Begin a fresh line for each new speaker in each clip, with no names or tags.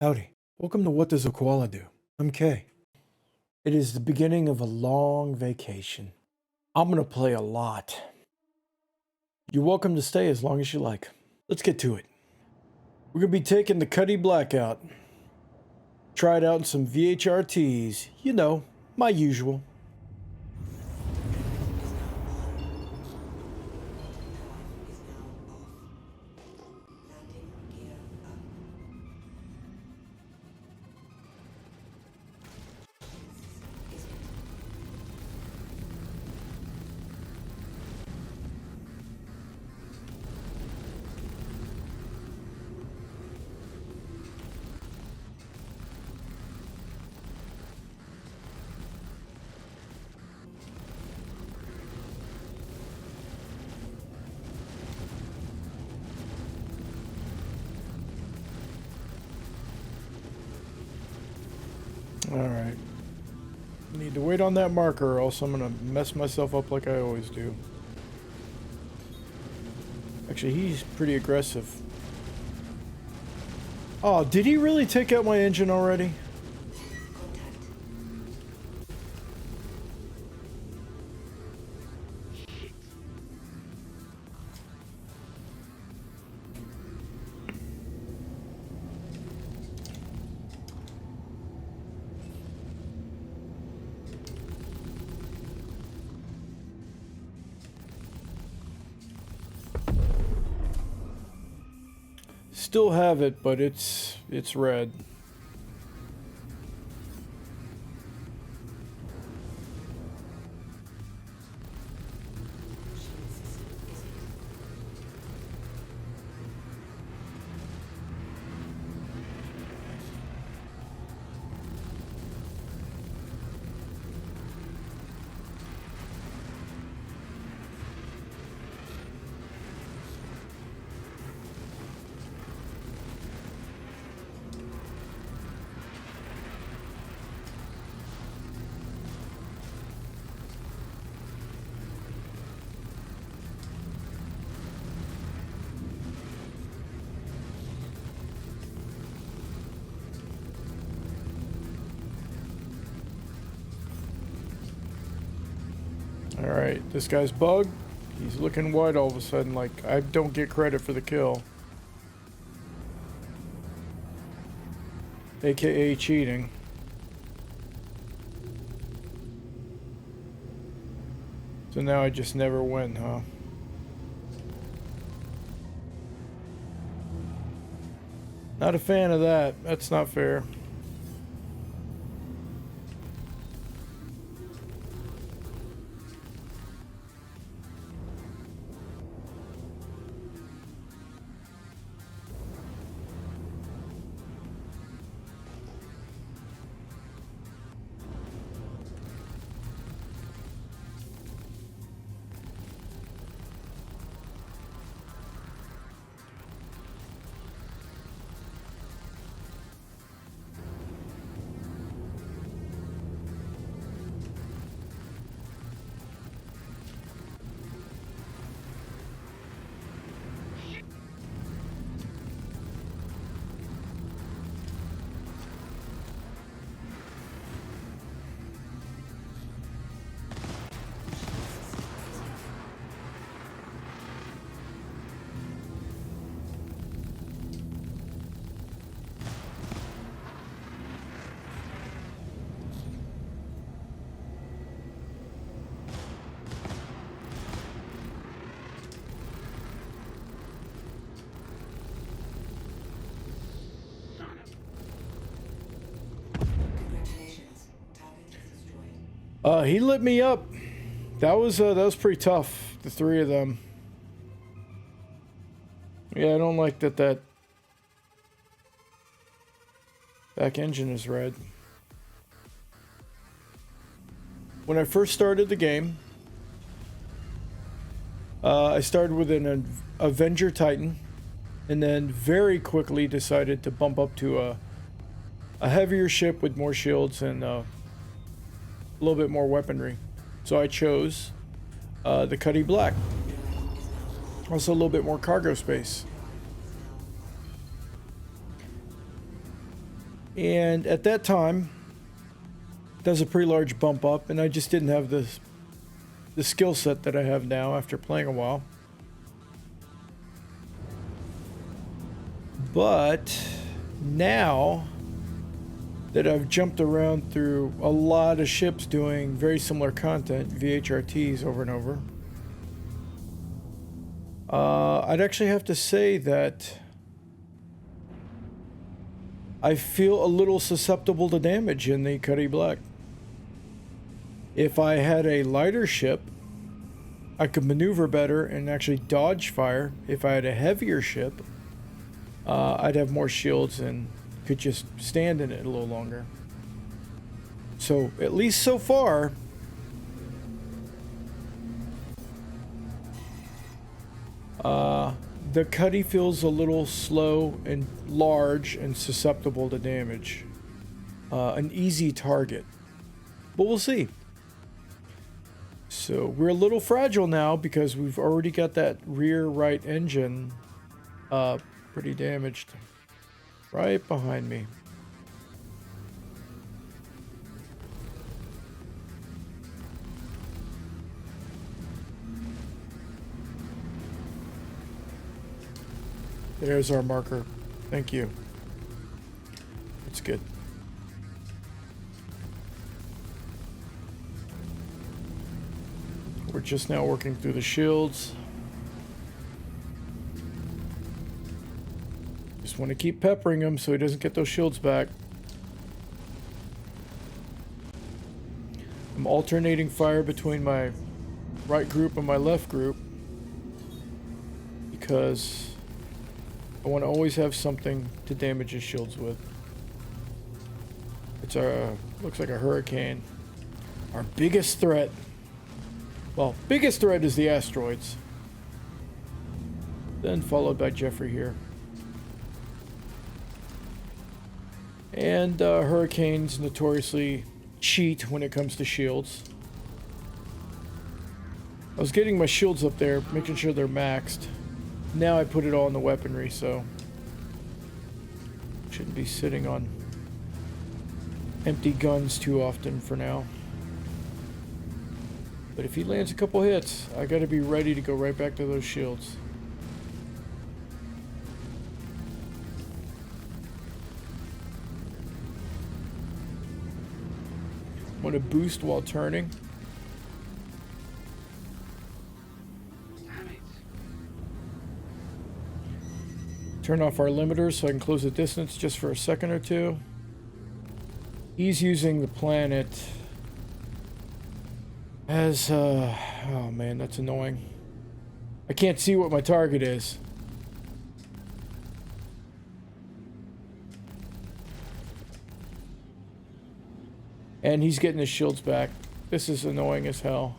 Howdy. Welcome to What Does a Koala Do? I'm Kay. It is the beginning of a long vacation. I'm going to play a lot. You're welcome to stay as long as you like. Let's get to it. We're going to be taking the Cutlass Black out. Try it out in some VHRTs. You know, my usual. Alright. Need to wait on that marker or else I'm going to mess myself up like I always do. Actually, he's pretty aggressive. Oh, did he really take out my engine already? Still have it, but it's red. Alright, this guy's bugged. He's looking white all of a sudden, like I don't get credit for the kill. AKA cheating. So now I just never win, huh? Not a fan of that. That's not fair. He lit me up. That was pretty tough. The three of them. Yeah, I don't like that back engine is red. When I first started the game, I started with an Avenger Titan, and then very quickly decided to bump up to a heavier ship with more shields and a little bit more weaponry. So I chose the Cutlass Black. Also a little bit more cargo space. And at that time, that was a pretty large bump up, and I just didn't have the skill set that I have now after playing a while. But now that I've jumped around through a lot of ships doing very similar content, VHRTs over and over, I'd actually have to say that I feel a little susceptible to damage in the Cutlass Black. If I had a lighter ship, I could maneuver better and actually dodge fire. If I had a heavier ship, I'd have more shields and could just stand in it a little longer. So, at least so far, the cutty feels a little slow and large and susceptible to damage. An easy target. But we'll see. So, we're a little fragile now because we've already got that rear right engine pretty damaged. Right behind me. There's our marker. Thank you. That's good. We're just now working through the shields. Just want to keep peppering him so he doesn't get those shields back. I'm alternating fire between my right group and my left group because I want to always have something to damage his shields with. It's looks like a hurricane. Our biggest threat. Well, biggest threat is the asteroids. Then followed by Jeffrey here. And hurricanes notoriously cheat when it comes to shields. I was getting my shields up there, making sure they're maxed. Now I put it all in the weaponry, so shouldn't be sitting on empty guns too often for now. But if he lands a couple hits, I gotta be ready to go right back to those shields. Want to boost while turning. Turn off our limiters so I can close the distance just for a second or two. He's using the planet as, oh man, that's annoying. I can't see what my target is. And he's getting his shields back. This is annoying as hell.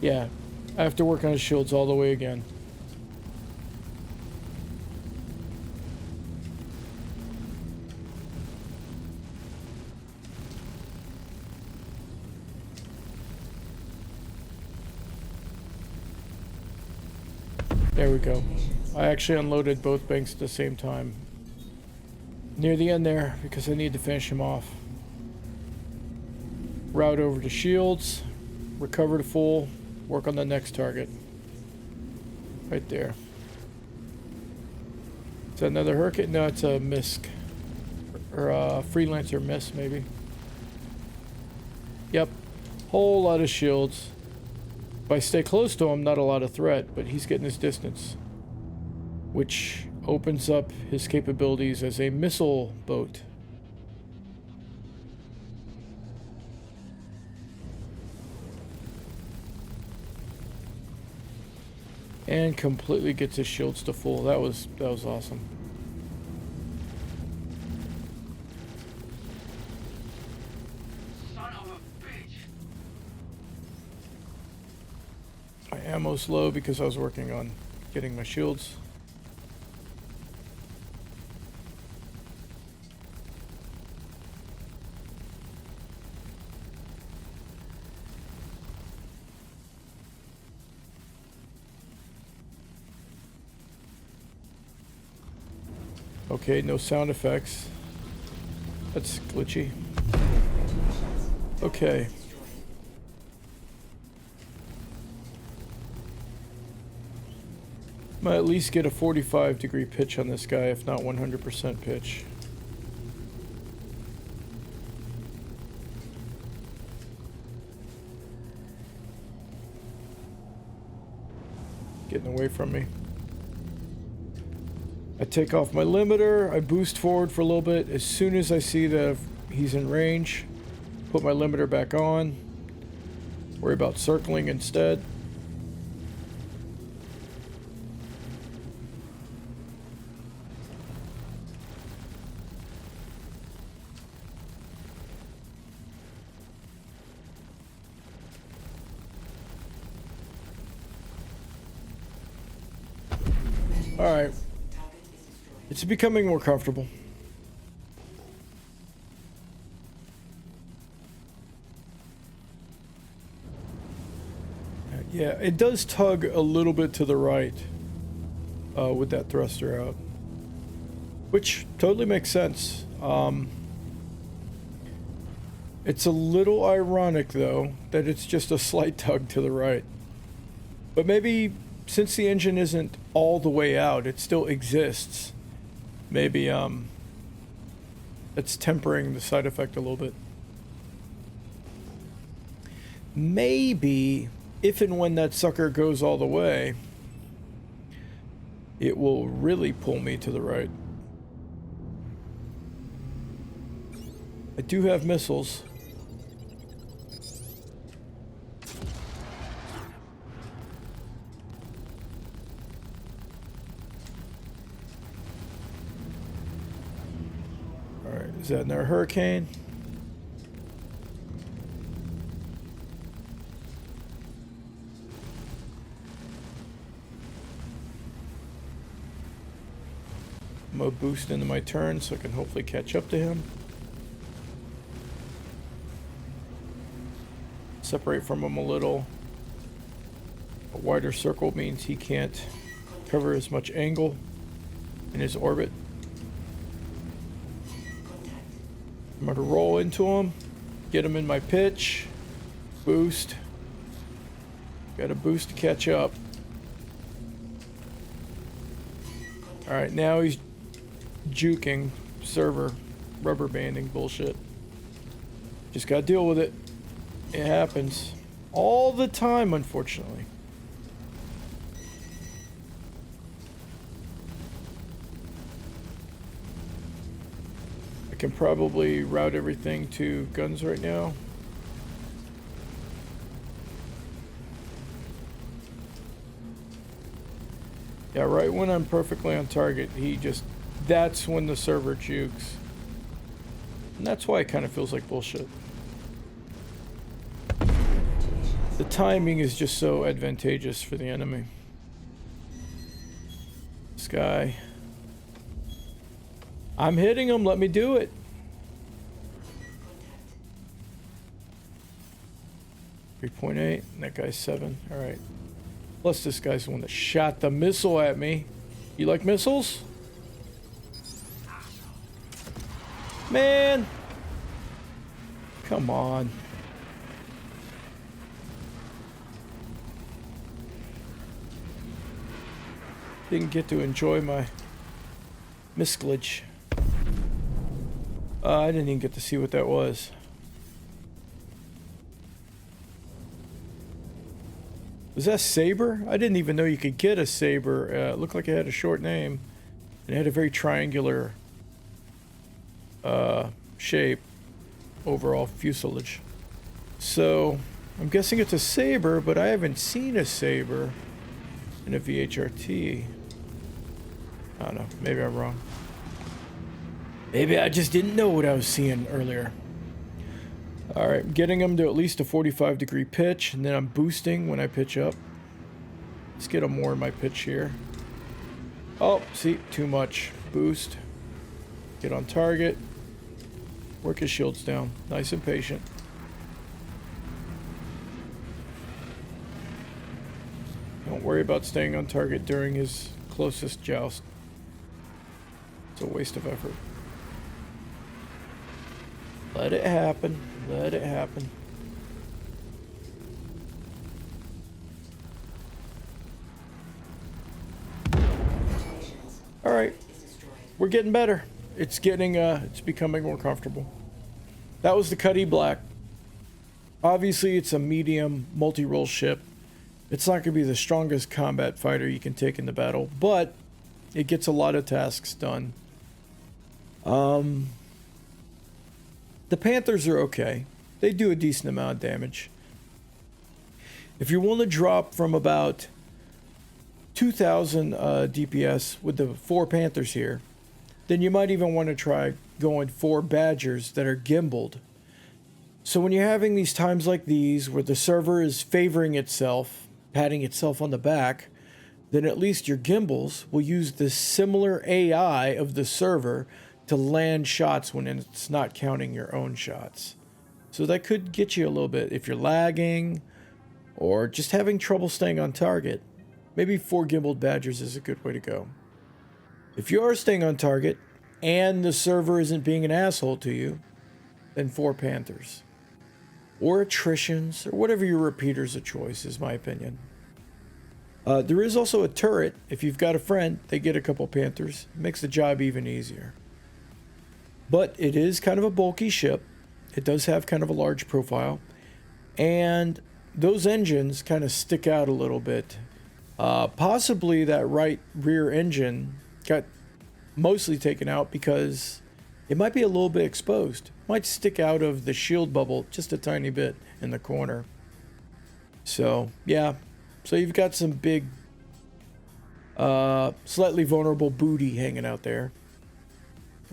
Yeah, I have to work on his shields all the way again. There we go. I actually unloaded both banks at the same time. Near the end there, because I need to finish him off. Route over to shields, recover to full, work on the next target. Right there. Is that another hurricane? No, it's a misc. Or a freelancer miss, maybe. Yep. Whole lot of shields. If I stay close to him, not a lot of threat, but he's getting his distance, which opens up his capabilities as a missile boat. And completely gets his shields to full. That was awesome. ammo's low because I was working on getting my shields. Okay, no sound effects. That's glitchy. Okay. Might at least get a 45-degree pitch on this guy, if not 100% pitch. Getting away from me. I take off my limiter, I boost forward for a little bit. As soon as I see that he's in range, put my limiter back on. Worry about circling instead. Alright. It's becoming more comfortable. Yeah, it does tug a little bit to the right with that thruster out, which totally makes sense. It's a little ironic, though, that it's just a slight tug to the right. But maybe since the engine isn't all the way out, it still exists. Maybe it's tempering the side effect a little bit. Maybe if and when that sucker goes all the way, it will really pull me to the right. I do have missiles. Alright, is that another hurricane? I'm gonna boost into my turn so I can hopefully catch up to him. Separate from him a little. A wider circle means he can't cover as much angle in his orbit. I'm gonna roll into him, get him in my pitch, boost. Gotta boost to catch up. Alright, now he's juking, server, rubber banding bullshit. Just gotta deal with it. It happens all the time, unfortunately. I can probably route everything to guns right now. Yeah, right when I'm perfectly on target, that's when the server jukes. And that's why it kind of feels like bullshit. The timing is just so advantageous for the enemy. This guy. I'm hitting him, let me do it. .8, and that guy's 7. Alright. Plus this guy's the one that shot the missile at me. You like missiles? Man! Come on. Didn't get to enjoy my misglitch. I didn't even get to see what that was. Was that Saber? I didn't even know you could get a Saber. It looked like it had a short name. And it had a very triangular shape, overall fuselage. So, I'm guessing it's a Saber, but I haven't seen a Saber in a VHRT. I don't know. Maybe I'm wrong. Maybe I just didn't know what I was seeing earlier. Alright, getting them to at least a 45-degree pitch, and then I'm boosting when I pitch up. Let's get more in my pitch here. Oh, see, too much. Boost. Get on target. Work his shields down. Nice and patient. Don't worry about staying on target during his closest joust. It's a waste of effort. Let it happen. Let it happen. All right. We're getting better. It's getting, it's becoming more comfortable. That was the Cutlass Black. Obviously, it's a medium multi-role ship. It's not going to be the strongest combat fighter you can take in the battle, but it gets a lot of tasks done. The Panthers are okay. They do a decent amount of damage. If you want to drop from about 2,000 DPS with the 4 Panthers here, then you might even want to try going 4 Badgers that are gimbaled. So when you're having these times like these where the server is favoring itself, patting itself on the back, then at least your gimbals will use the similar AI of the server to land shots when it's not counting your own shots. So that could get you a little bit if you're lagging or just having trouble staying on target. Maybe 4 gimbaled Badgers is a good way to go. If you are staying on target and the server isn't being an asshole to you, then 4 Panthers. Or attritions, or whatever your repeaters of choice is my opinion. There is also a turret. If you've got a friend, they get a couple Panthers. It makes the job even easier. But it is kind of a bulky ship. It does have kind of a large profile. And those engines kind of stick out a little bit. Possibly that right rear engine got mostly taken out because it might be a little bit exposed. Might stick out of the shield bubble just a tiny bit in the corner. So, yeah. So you've got some big, slightly vulnerable booty hanging out there.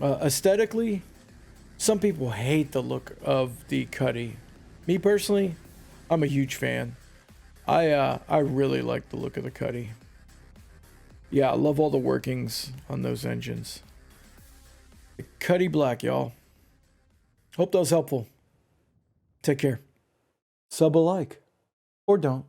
Aesthetically, some people hate the look of the cutty. Me personally, I'm a huge fan. I really like the look of the cutty. Yeah, I love all the workings on those engines. The Cutlass Black, y'all. Hope that was helpful. Take care. Sub a like. Or don't.